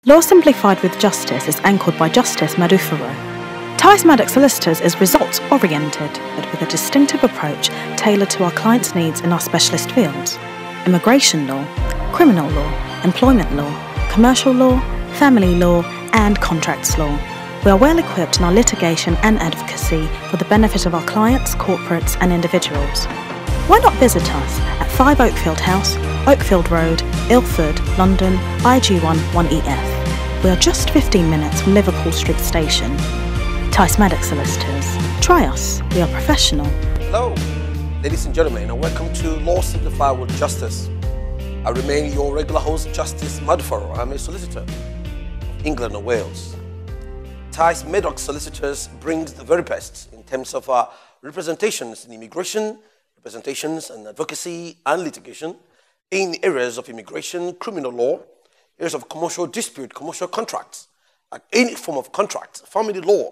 Law Simplified with Justice is anchored by Justice Maduforo. Tice Madox Solicitors is results-oriented, but with a distinctive approach tailored to our clients' needs in our specialist fields: immigration law, criminal law, employment law, commercial law, family law, and contracts law. We are well equipped in our litigation and advocacy for the benefit of our clients, corporates, and individuals. Why not visit us at 5 Oakfield House, Oakfield Road, Ilford, London, IG1 1EF. We are just 15 minutes from Liverpool Street Station. Tice Madox Solicitors. Try us. We are professional. Hello, ladies and gentlemen, and welcome to Law Simplified with Justice. I remain your regular host, Justice Maduforo. I'm a solicitor of England and Wales. Tice Madox Solicitors brings the very best in terms of our representations in immigration, representations and advocacy and litigation in areas of immigration, criminal law, areas of commercial dispute, commercial contracts, any form of contract, family law,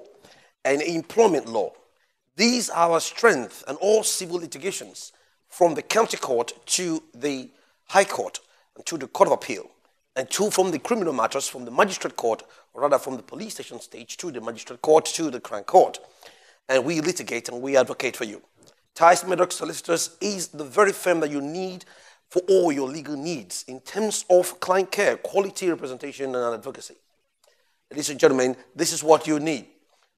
and employment law. These are our strength and all civil litigations from the county court to the high court and to the court of appeal, and from the criminal matters from the magistrate court, or rather from the police station stage to the magistrate court to the crown court. And we litigate and we advocate for you. Tice Madox Solicitors is the very firm that you need for all your legal needs in terms of client care, quality representation, and advocacy. Ladies and gentlemen, this is what you need.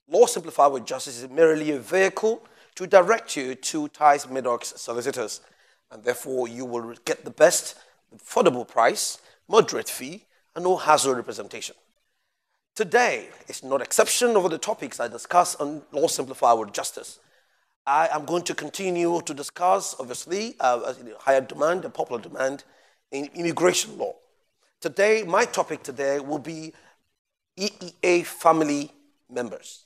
Law Simplified with Justice is merely a vehicle to direct you to Tice Madox Solicitors, and therefore you will get the best, affordable price, moderate fee, and no hassle representation. Today is no exception over the topics I discuss on Law Simplified with Justice. I am going to continue to discuss, obviously, higher demand and popular demand in immigration law. Today, my topic today will be EEA family members,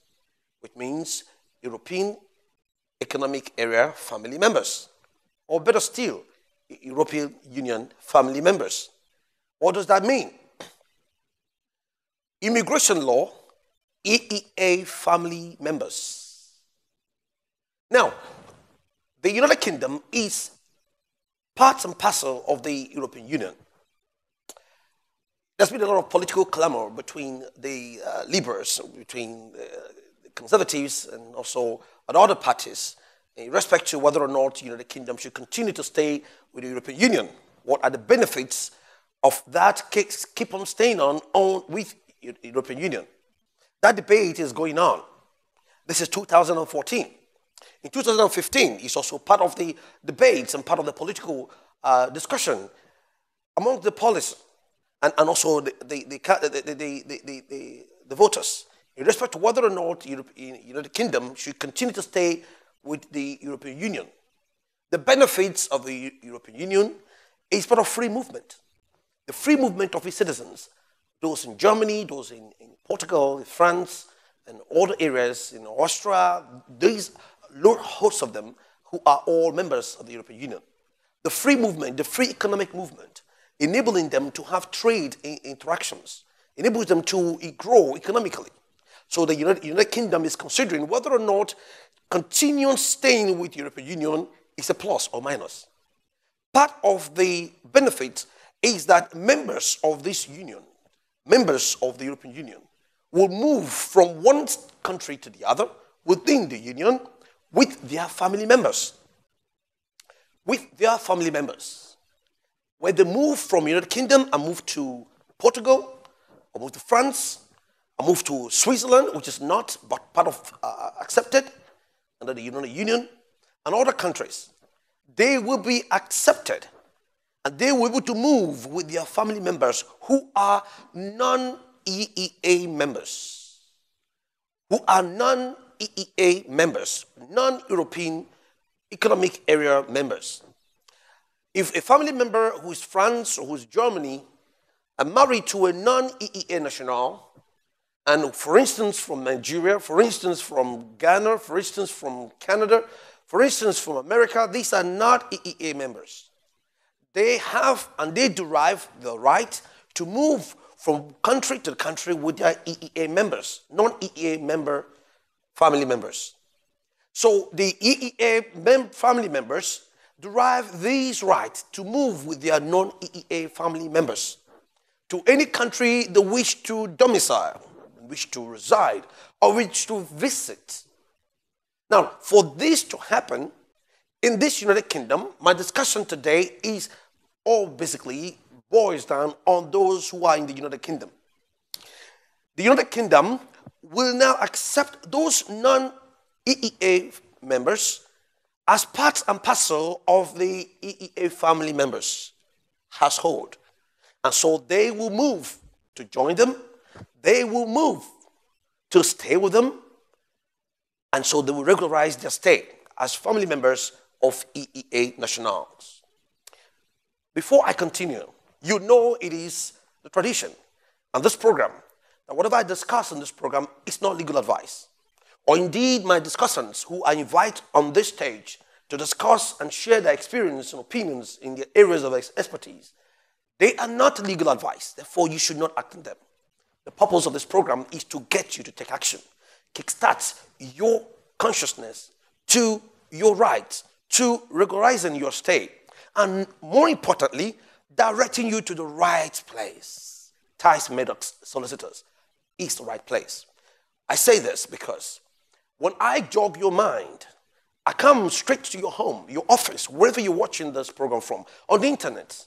which means European Economic Area family members, or better still, European Union family members. What does that mean? Immigration law, EEA family members. Now, the United Kingdom is part and parcel of the European Union. There's been a lot of political clamor between the Liberals, between the Conservatives, and also other parties in respect to whether or not the United Kingdom should continue to stay with the European Union. What are the benefits of that keep on staying on with the European Union? That debate is going on. This is 2014. In 2015, it's also part of the debates and part of the political discussion among the policy and also the voters in respect to whether or not the United Kingdom should continue to stay with the European Union. The benefits of the European Union is part of free movement. The free movement of its citizens, those in Germany, those in Portugal, in France, and other areas in Austria, these hosts of them who are all members of the European Union. The free movement, the free economic movement, enabling them to have trade interactions, enables them to grow economically. So the United Kingdom is considering whether or not continuing staying with the European Union is a plus or minus. Part of the benefit is that members of this union, members of the European Union, will move from one country to the other within the union with their family members. With their family members. When they move from United Kingdom and move to Portugal, or move to France, or move to Switzerland, which is not but part of accepted under the United Union, and other countries, they will be accepted and they will be able to move with their family members who are non-EEA members. Who are non-EEA members, non-European Economic Area members. If a family member who is France or who is Germany are married to a non-EEA national, and for instance from Nigeria, for instance from Ghana, for instance from Canada, for instance from America, these are not EEA members. They have and they derive the right to move from country to country with their EEA members, non-EEA member family members. So the EEA family members derive these rights to move with their non-EEA family members. to any country they wish to domicile, wish to reside, or wish to visit. Now, for this to happen, in this United Kingdom, my discussion today is all basically boils down on those who are in the United Kingdom. The United Kingdom will now accept those non-EEA members as part and parcel of the EEA family members household. And so they will move to join them. They will move to stay with them. And so they will regularize their stay as family members of EEA nationals. Before I continue, you know it is the tradition on this program that whatever I discuss in this program is not legal advice. Or indeed my discussants who I invite on this stage to discuss and share their experience and opinions in their areas of expertise, they are not legal advice. Therefore, you should not act on them. The purpose of this program is to get you to take action, kickstart your consciousness to your rights, to regularizing your stay, and more importantly, directing you to the right place. Tice Madox Solicitors is the right place. I say this because when I jog your mind, I come straight to your home, your office, wherever you're watching this program from, on the internet.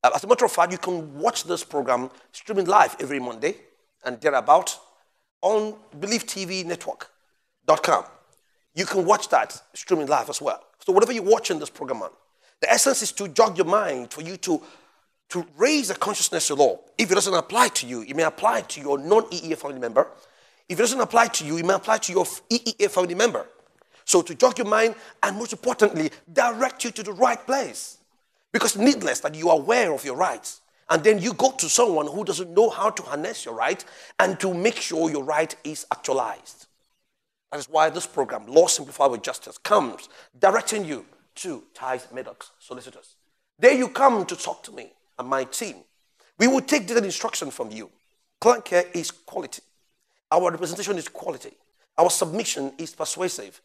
As a matter of fact, you can watch this program streaming live every Monday and thereabout on BeliefTVNetwork.com. You can watch that streaming live as well. So whatever you're watching this program on, the essence is to jog your mind for you to raise a consciousness to law. If it doesn't apply to you, it may apply to your non-EEA family member. If it doesn't apply to you, it may apply to your EEA family member. So to jog your mind and most importantly, direct you to the right place. Because needless that you are aware of your rights and then you go to someone who doesn't know how to harness your right and to make sure your right is actualized. That is why this program, Law Simplified with Justice, comes directing you to Tice Madox Solicitors. There you come to talk to me and my team. We will take detailed instruction from you. Client care is quality. Our representation is quality. Our submission is persuasive.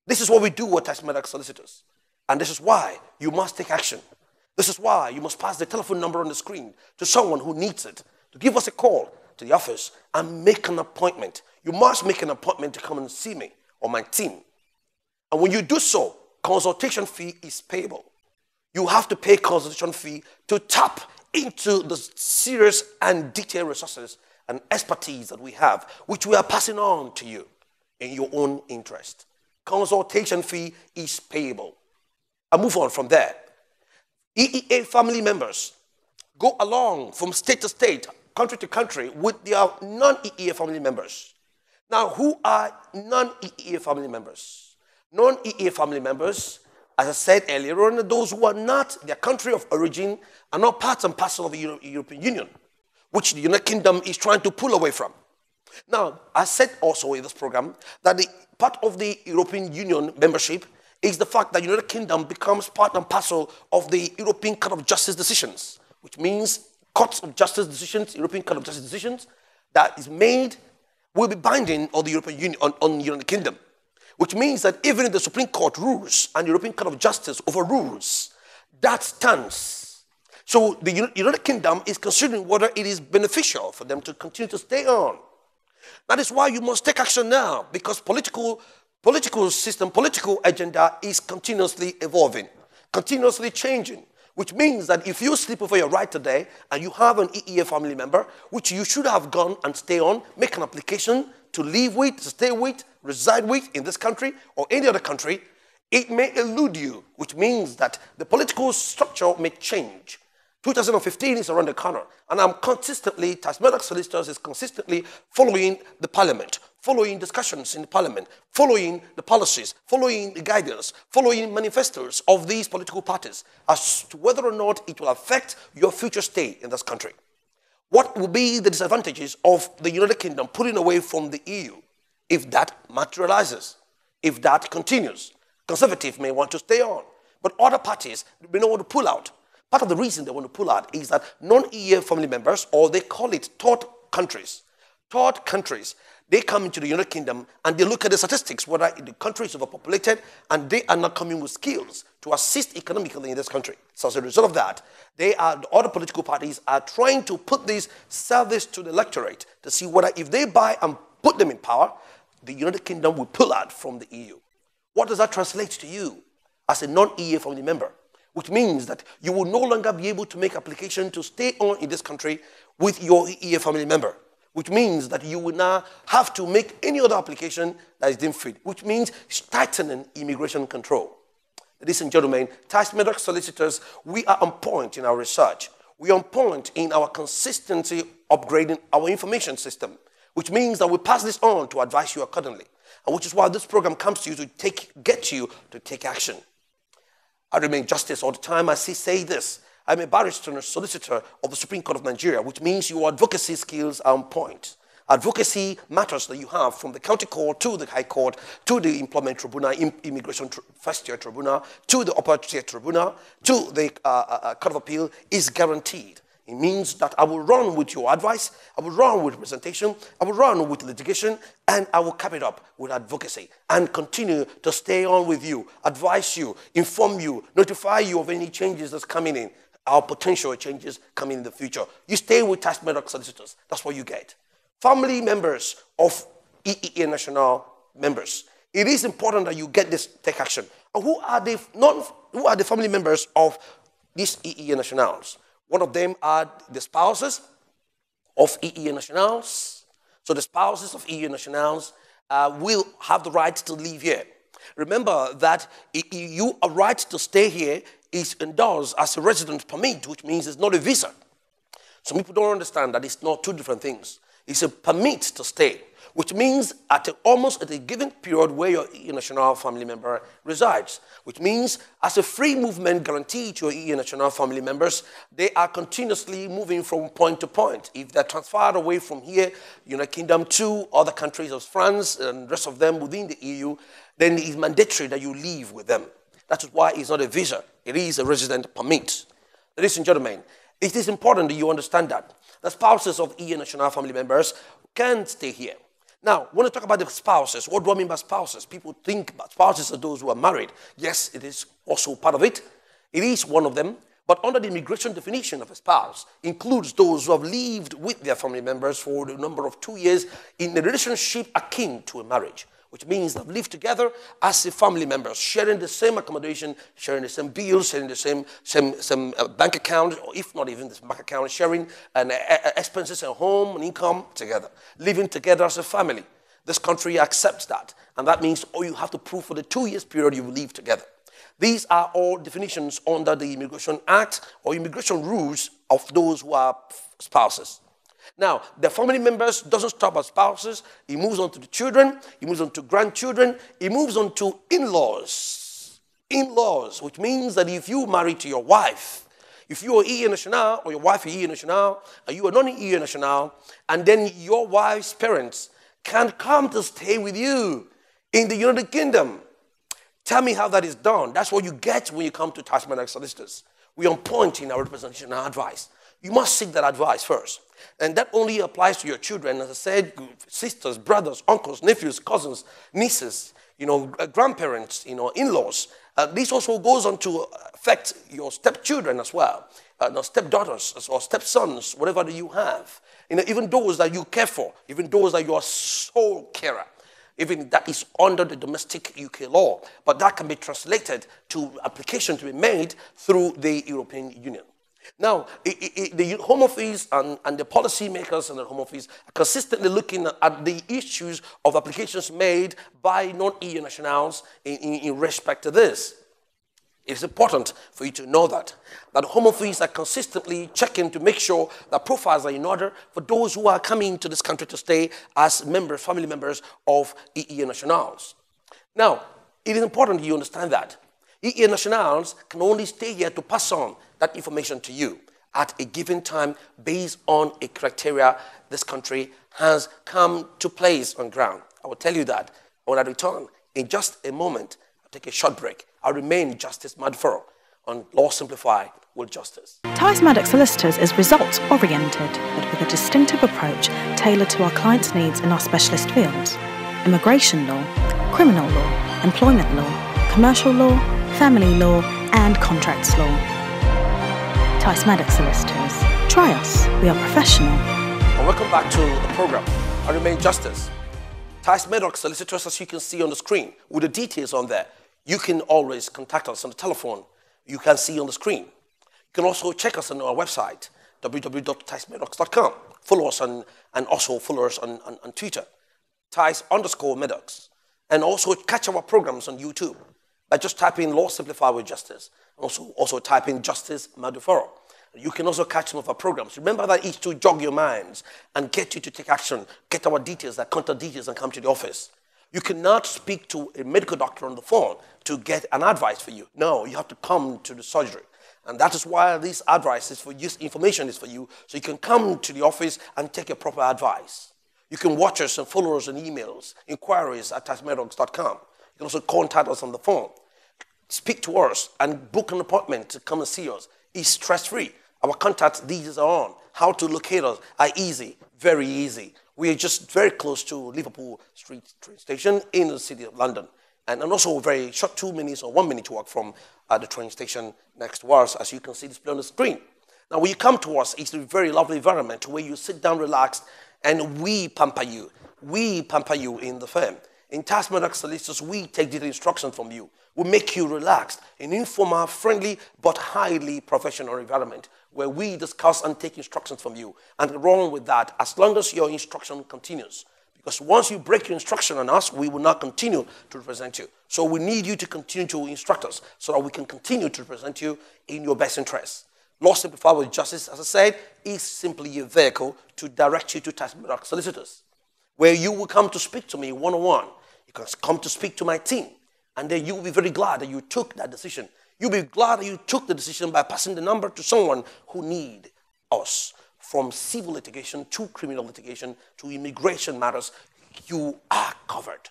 This is what we do with Tice Madox Solicitors. And this is why you must take action. This is why you must pass the telephone number on the screen to someone who needs it, to give us a call to the office and make an appointment. You must make an appointment to come and see me or my team. And when you do so, consultation fee is payable. You have to pay consultation fee to tap into the serious and detailed resources and expertise that we have, which we are passing on to you in your own interest. Consultation fee is payable. I move on from there. EEA family members go along from state to state, country to country with their non-EEA family members. Now, who are non-EEA family members? Non-EEA family members, as I said earlier on, are those who are not their country of origin and not part and parcel of the European Union, which the United Kingdom is trying to pull away from. Now, I said also in this program that the part of the European Union membership is the fact that the United Kingdom becomes part and parcel of the European Court of Justice decisions, which means courts of justice decisions, European Court of Justice decisions that is made will be binding on the European Union, on the United Kingdom, which means that even if the Supreme Court rules and the European Court of Justice overrules, that stands. So the United Kingdom is considering whether it is beneficial for them to continue to stay on. That is why you must take action now, because political system, political agenda is continuously evolving, continuously changing, which means that if you sleep over your right today and you have an EEA family member, which you should have gone and stay on, make an application to live with, to stay with, reside with in this country or any other country, it may elude you, which means that the political structure may change. 2015 is around the corner, and I'm consistently, Tice Madox Solicitors is consistently following the parliament, following discussions in the parliament, following the policies, following the guidance, following manifestos of these political parties as to whether or not it will affect your future stay in this country. What will be the disadvantages of the United Kingdom pulling away from the EU if that materializes, if that continues? Conservatives may want to stay on, but other parties may not want to pull out. Part of the reason they want to pull out is that non-EEA family members, or they call it third countries, They come into the United Kingdom and they look at the statistics, whether the country is overpopulated, and they are not coming with skills to assist economically in this country. So as a result of that, the other political parties are trying to put this service to the electorate to see whether if they buy and put them in power, the United Kingdom will pull out from the EU. What does that translate to you as a non-EEA family member? Which means that you will no longer be able to make application to stay on in this country with your EEA family member. Which means that you will now have to make any other application that is deemed fit, which means tightening immigration control. Ladies and gentlemen, Tice Madox Solicitors, we are on point in our research. We are on point in our consistency upgrading our information system, which means that we pass this on to advise you accordingly, and which is why this program comes to you to get you to take action. I remain justice all the time. I say this. I'm a barrister and a solicitor of the Supreme Court of Nigeria, which means your advocacy skills are on point. Advocacy matters that you have from the county court to the high court to the employment tribunal, immigration first tier tribunal, to the upper tier tribunal, to the court of appeal is guaranteed. It means that I will run with your advice, I will run with representation, I will run with litigation, and I will cap it up with advocacy and continue to stay on with you, advise you, inform you, notify you of any changes that's coming in, our potential changes coming in the future. You stay with Tice Madox Solicitors. That's what you get. Family members of EEA national members. It is important that you get this take action. And who are the family members of these EEA nationals? One of them are the spouses of EEA nationals. So the spouses of EEA nationals will have the right to live here. Remember that you a right to stay here is endorsed as a resident permit, which means it's not a visa. Some people don't understand that it's not two different things. It's a permit to stay, which means almost at a given period where your EEA national family member resides, which means as a free movement guaranteed to your EEA national family members, they are continuously moving from point to point. If they're transferred away from here, United Kingdom, to other countries of France and the rest of them within the EU, then it's mandatory that you live with them. That is why it's not a visa. It is a resident permit. Ladies and gentlemen, it is important that you understand that. The spouses of EEA national family members can stay here. Now, when I talk about the spouses, what do I mean by spouses? People think about spouses as those who are married. Yes, it is also part of it. It is one of them. But under the immigration definition of a spouse, includes those who have lived with their family members for the number of 2 years in a relationship akin to a marriage, which means they've lived together as a family members, sharing the same accommodation, sharing the same bills, sharing the same bank account, or if not even this bank account, sharing expenses and home and income together, living together as a family. This country accepts that, and that means all you have to prove for the 2 years period you live together. These are all definitions under the Immigration Act or immigration rules of those who are spouses. Now, the family members doesn't stop at spouses. It moves on to the children. It moves on to grandchildren. It moves on to in-laws. In-laws, which means that if you marry to your wife, if you are EEA national or your wife is EEA national, and you are non-EEA national, and then your wife's parents can come to stay with you in the United Kingdom. Tell me how that is done. That's what you get when you come to Tice Madox Solicitors. We are on point in our representation and advice. You must seek that advice first. And that only applies to your children, as I said, sisters, brothers, uncles, nephews, cousins, nieces, grandparents, in-laws. This also goes on to affect your stepchildren as well, stepdaughters or stepsons, whatever you have. Even those that you care for, even those that you are sole carer. Even that is under the domestic UK law, but that can be translated to application to be made through the European Union. Now, the Home Office and the policy makers and the Home Office are consistently looking at the issues of applications made by non-EU nationals in respect to this. It's important for you to know that the Home Office are consistently checking to make sure that profiles are in order for those who are coming to this country to stay as members, family members of EEA nationals. Now, it is important you understand that. EEA nationals can only stay here to pass on that information to you at a given time based on a criteria this country has come to place on ground. I will tell you that when I return in just a moment. I'll take a short break. I'll remain Justice Maduforo on Law Simplified with Justice. Tice Madox Solicitors is results-oriented, but with a distinctive approach tailored to our clients' needs in our specialist fields: immigration law, criminal law, employment law, commercial law, family law, and contracts law. Tice Madox Solicitors. Try us. We are professional. And welcome back to the program. I remain Justice. Tice Madox Solicitors, as you can see on the screen, with the details on there. You can always contact us on the telephone. You can see on the screen. You can also check us on our website, www.ticemadox.com. Follow us and also follow us on Twitter, Tice_Madox. And also catch our programs on YouTube by just typing Law Simplified with Justice. Also type in Justice Maduforo. You can also catch some of our programs. Remember that is to jog your minds and get you to take action, get our details, our contact details, and come to the office. You cannot speak to a medical doctor on the phone to get an advice for you. No, you have to come to the surgery. And that is why this advice is for you, information is for you, so you can come to the office and take your proper advice. You can watch us and follow us on emails, inquiries at ticemadox.com. You can also contact us on the phone. Speak to us and book an appointment to come and see us. It's stress-free. Our contact details are on. How to locate us are easy, very easy. We are just very close to Liverpool Street train station in the city of London. And also very short 2 minutes or 1 minute walk from the train station next to us, as you can see displayed on the screen. Now, when you come to us, it's a very lovely environment where you sit down relaxed and we pamper you. We pamper you in the firm. In Tice Madox Solicitors, we take detailed instruction from you. We make you relaxed, an informal, friendly, but highly professional environment where we discuss and take instructions from you. And wrong with that, as long as your instruction continues. Because once you break your instruction on us, we will not continue to represent you. So we need you to continue to instruct us so that we can continue to represent you in your best interests. Law Simplified with Justice, as I said, is simply a vehicle to direct you to Tice Madox Solicitors, where you will come to speak to me one-on-one. You can come to speak to my team, and then you will be very glad that you took that decision. You'll be glad that you took the decision by passing the number to someone who needs us. From civil litigation to criminal litigation to immigration matters, you are covered.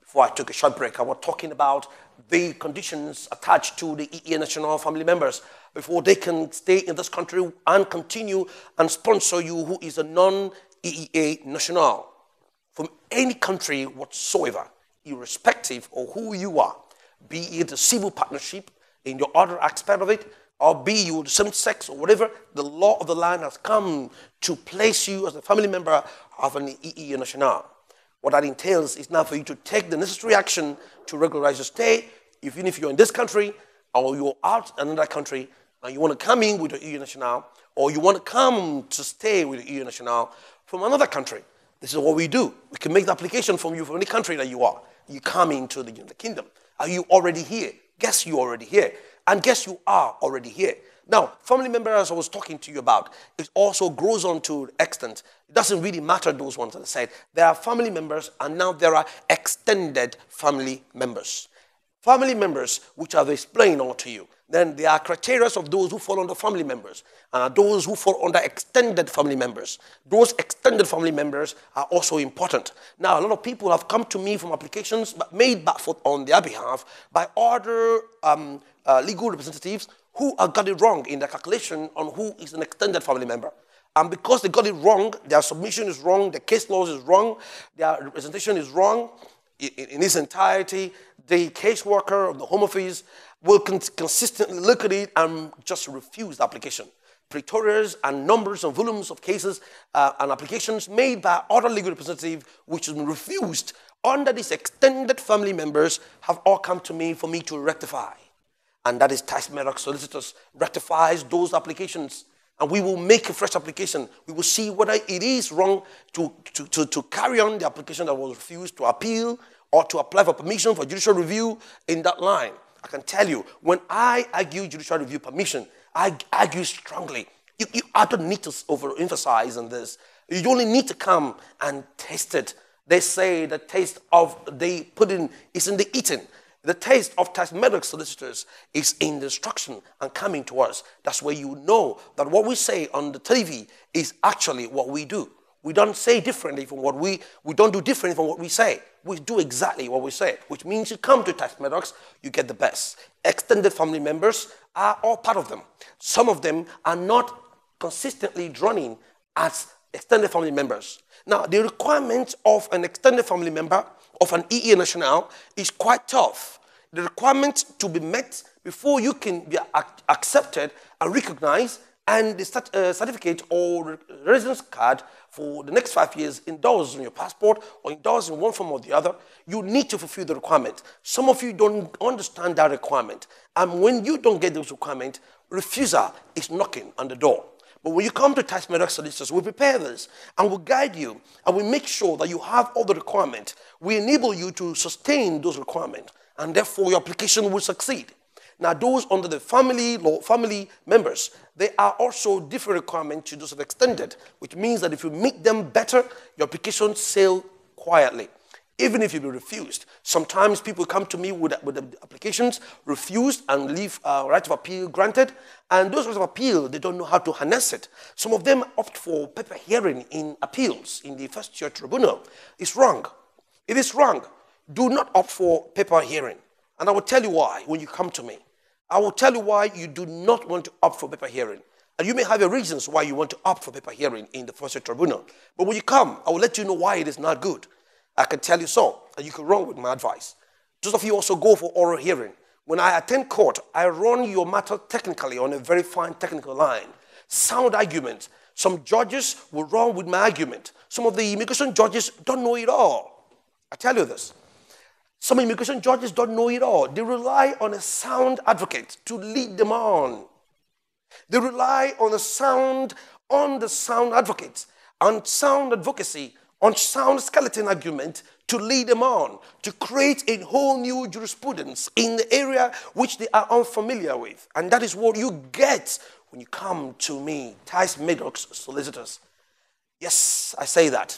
Before I took a short break, I was talking about the conditions attached to the EEA national family members before they can stay in this country and continue and sponsor you who is a non-EEA national from any country whatsoever, irrespective of who you are, be it a civil partnership in your other aspect of it, or be you the same sex or whatever, the law of the land has come to place you as a family member of an EEA national. What that entails is now for you to take the necessary action to regularize your stay, even if you're in this country or you're out in another country and you want to come in with the EEA national, or you want to come to stay with the EEA national from another country. This is what we do. We can make the application from you from any country that you are. You come into the United Kingdom. Are you already here? Guess you're already here. And guess you are already here. Now, family members, as I was talking to you about, it also grows on to extent. It doesn't really matter those ones that I said. There are family members, and now there are extended family members. Family members, which I've explained all to you. Then there are criteria of those who fall under family members, and those who fall under extended family members. Those extended family members are also important. Now, a lot of people have come to me from applications made back on their behalf by other legal representatives who have got it wrong in their calculation on who is an extended family member. And because they got it wrong, their submission is wrong, their case laws is wrong, their representation is wrong in its entirety, the caseworker of the Home Office will consistently look at it and just refuse the application. Pretorias and numbers and volumes of cases and applications made by other legal representatives which have been refused under these extended family members have all come to me for me to rectify. And that is Tice Madox Solicitors rectifies those applications. And we will make a fresh application. We will see whether it is wrong to carry on the application that was refused, to appeal, or to apply for permission for judicial review in that line. I can tell you, when I argue judicial review permission, I argue strongly. I don't need to overemphasize on this. You only need to come and taste it. They say the taste of the pudding is in the eating. The taste of Tice Madox Solicitors is in the instruction and coming to us. That's where you know that what we say on the TV is actually what we do. We don't say differently from what we don't do differently from what we say. We do exactly what we say, which means you come to Tice Madox, you get the best. Extended family members are all part of them. Some of them are not consistently drawn in as extended family members. Now, the requirement of an extended family member of an EEA national is quite tough. The requirement to be met before you can be accepted and recognized, and the certificate or residence card for the next 5 years endorsed on your passport or endorsed in one form or the other, you need to fulfill the requirement. Some of you don't understand that requirement. And when you don't get those requirements, refusal is knocking on the door. But when you come to Tice Madox Solicitors, we prepare this and we guide you and we make sure that you have all the requirements. We enable you to sustain those requirements, and therefore your application will succeed. Now, those under the family members, there are also different requirements to those that are extended, which means that if you meet them better, your application sail quietly, even if you be refused. Sometimes people come to me with the applications refused and leave right of appeal granted, and those rights of appeal, they don't know how to harness it. Some of them opt for paper hearing in appeals in the first tier tribunal. It's wrong. It is wrong. Do not opt for paper hearing. And I will tell you why when you come to me. I will tell you why you do not want to opt for paper hearing. And you may have your reasons why you want to opt for paper hearing in the first tier tribunal. But when you come, I will let you know why it is not good. I can tell you so, and you can run with my advice. Those of you also go for oral hearing. When I attend court, I run your matter technically on a very fine technical line. Sound argument. Some judges will run with my argument. Some of the immigration judges don't know it all. I tell you this. Some immigration judges don't know it all. They rely on a sound advocate to lead them on. They rely on the sound advocates, on sound advocacy, on sound skeleton argument to lead them on, to create a whole new jurisprudence in the area which they are unfamiliar with. And that is what you get when you come to me, Tice Madox Solicitors. Yes, I say that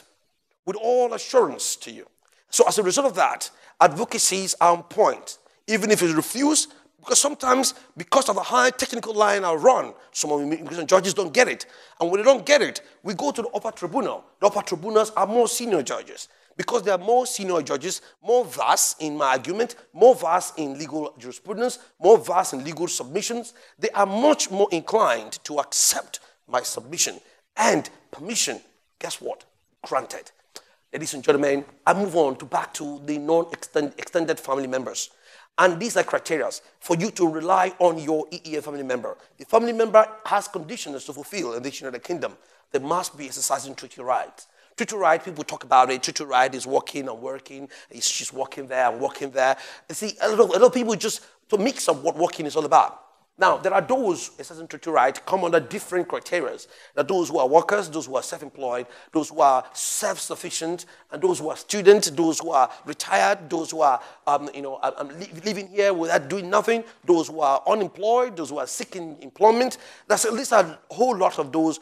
with all assurance to you. So as a result of that, advocacies are on point, even if it's refused, because sometimes, because of the high technical line I run, some of the immigration judges don't get it. And when they don't get it, we go to the upper tribunal. The upper tribunals are more senior judges. Because they are more senior judges, more vast in my argument, more vast in legal jurisprudence, more vast in legal submissions, they are much more inclined to accept my submission. And permission, guess what? Granted. Ladies and gentlemen, I move on back to the non-extended family members. And these are criteria for you to rely on your EEA family member. The family member has conditions to fulfill in the United Kingdom. They must be exercising treaty rights. Treaty right, people talk about it. Treaty right is working and working. She's working there and working there. You see, a lot of people just to mix up what working is all about. Now, there are those exercising treaty right come under different criteria. There are those who are workers, those who are self-employed, those who are self-sufficient, and those who are students, those who are retired, those who are living here without doing nothing, those who are unemployed, those who are seeking employment. There's at least a whole lot of those.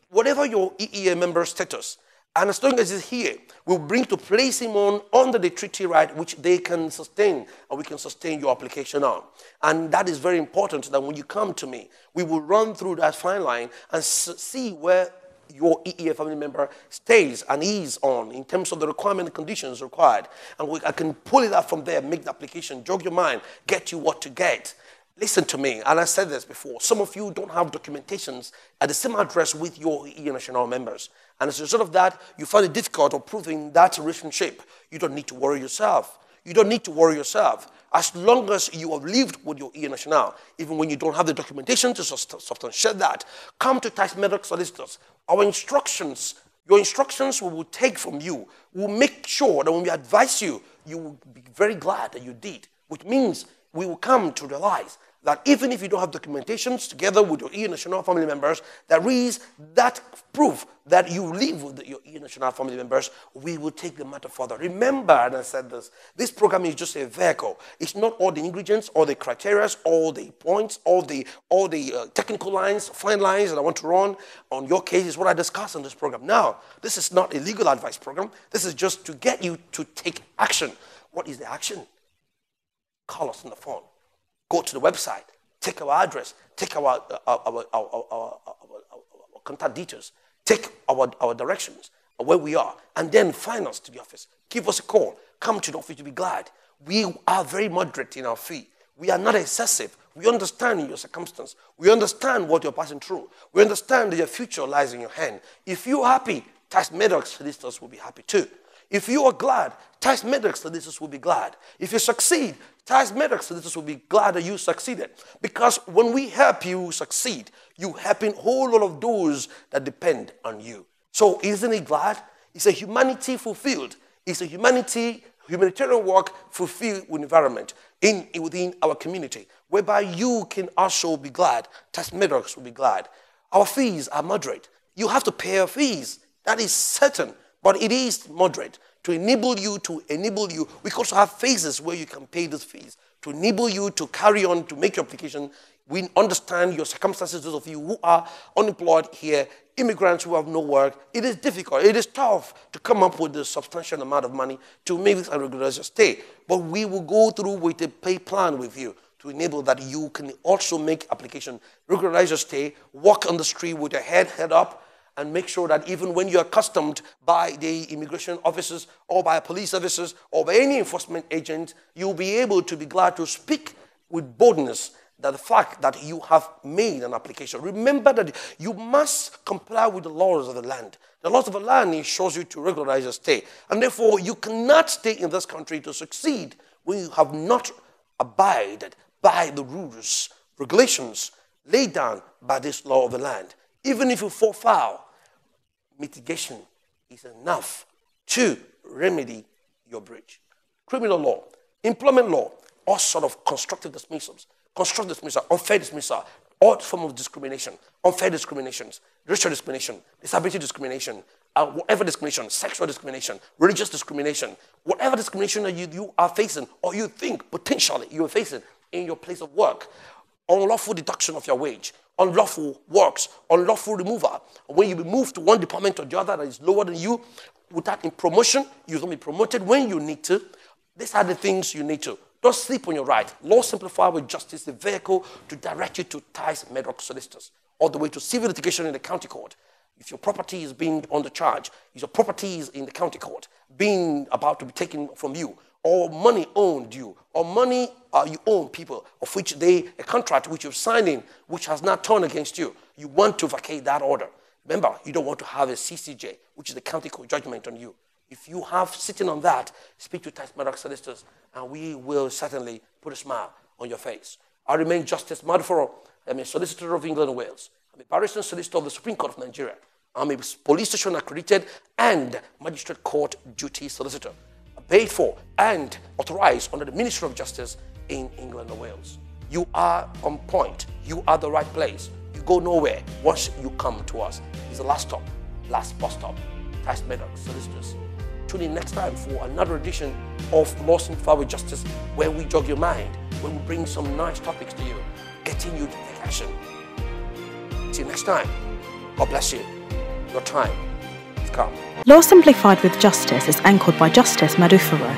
Whatever your EEA member status, and as long as he's here, we'll bring to place him on under the treaty right which they can sustain, and we can sustain your application on. And that is very important that when you come to me, we will run through that fine line and see where your EEA family member stays and is on in terms of the requirement and conditions required. And I can pull it up from there, make the application, jog your mind, get you what to get. Listen to me, and I said this before, some of you don't have documentations at the same address with your EEA national members. And as a result of that, you find it difficult of proving that relationship. You don't need to worry yourself. You don't need to worry yourself. As long as you have lived with your EEA national, even when you don't have the documentation to substantiate that, come to Tice Madox Solicitors. Our instructions, your instructions we will take from you. We'll make sure that when we advise you, you will be very glad that you did, which means we will come to realize that even if you don't have documentations together with your EEA national family members, there is that proof that you live with your EEA national family members, we will take the matter further. Remember, and I said this program is just a vehicle. It's not all the ingredients, all the criteria, all the points, all the technical lines, fine lines that I want to run on your case is what I discuss on this program. Now, this is not a legal advice program. This is just to get you to take action. What is the action? Call us on the phone. Go to the website. Take our address. Take our contact details. take our directions, where we are, and then find us to the office. Give us a call. Come to the office to be glad. We are very moderate in our fee. We are not excessive. We understand your circumstance. We understand what you're passing through. We understand that your future lies in your hand. If you're happy, Tice Madox Solicitors will be happy too. If you are glad, Tice Madox Solicitors will be glad. If you succeed, Tice Madox Solicitors will be glad that you succeeded. Because when we help you succeed, you helping a whole lot of those that depend on you. So isn't it glad? It's a humanity fulfilled. It's a humanitarian work fulfilled environment within our community, whereby you can also be glad. Tice Madox will be glad. Our fees are moderate. You have to pay your fees. That is certain, but it is moderate to enable you. We also have phases where you can pay these fees to enable you to carry on to make your application. We understand your circumstances, those of you who are unemployed here, immigrants who have no work. It is difficult. It is tough to come up with a substantial amount of money to make this and regularize your stay. But we will go through with a pay plan with you to enable that you can also make application, regularize your stay, walk on the street with your head up, and make sure that even when you're accustomed by the immigration officers or by police officers or by any enforcement agent, you'll be able to be glad to speak with boldness that the fact that you have made an application. Remember that you must comply with the laws of the land. The laws of the land ensures you to regularize your stay. And therefore, you cannot stay in this country to succeed when you have not abided by the rules, regulations laid down by this law of the land. Even if you fall foul, mitigation is enough to remedy your breach. Criminal law, employment law, all sort of constructive dismissals, unfair dismissal, all form of discrimination, unfair discriminations, racial discrimination, disability discrimination, whatever discrimination, sexual discrimination, religious discrimination, whatever discrimination that you are facing or you think potentially you are facing in your place of work, unlawful deduction of your wage, unlawful works, unlawful removal. When you be moved to one department or the other that is lower than you, without in promotion, you're going to be promoted when you need to. These are the things you need to. Don't sleep on your right. Law Simplified with Justice, the vehicle to direct you to Tice Madox Solicitors, all the way to civil litigation in the county court. If your property is being under charge, if your property is in the county court, being about to be taken from you, or money owned you, or money you own people, of which a contract which you've signed in, which has not turned against you, you want to vacate that order. Remember, you don't want to have a CCJ, which is the county court judgment on you. If you have sitting on that, speak to Tice Madox Solicitors, and we will certainly put a smile on your face. I remain Justice Maduforo. I'm a solicitor of England and Wales. I'm a barrister and solicitor of the Supreme Court of Nigeria. I'm a police station accredited and magistrate court duty solicitor, paid for and authorized under the Ministry of Justice in England and Wales. You are on point. You are the right place. You go nowhere once you come to us. It's the last stop, last bus stop. Tice Madox Solicitors. Tune in next time for another edition of Law Simplified with Justice, where we jog your mind, when we bring some nice topics to you, getting you to take action. See you next time. God bless you. Your time has come. Law Simplified with Justice is anchored by Justice Maduforo.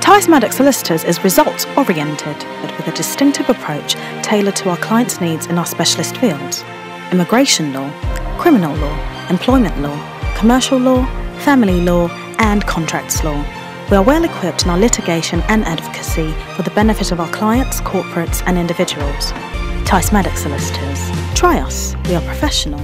Tice Madox Solicitors is results-oriented, but with a distinctive approach tailored to our clients' needs in our specialist fields: immigration law, criminal law, employment law, commercial law, family law, and contracts law. We are well equipped in our litigation and advocacy for the benefit of our clients, corporates, and individuals. Tice Madox Solicitors. Try us. We are professional.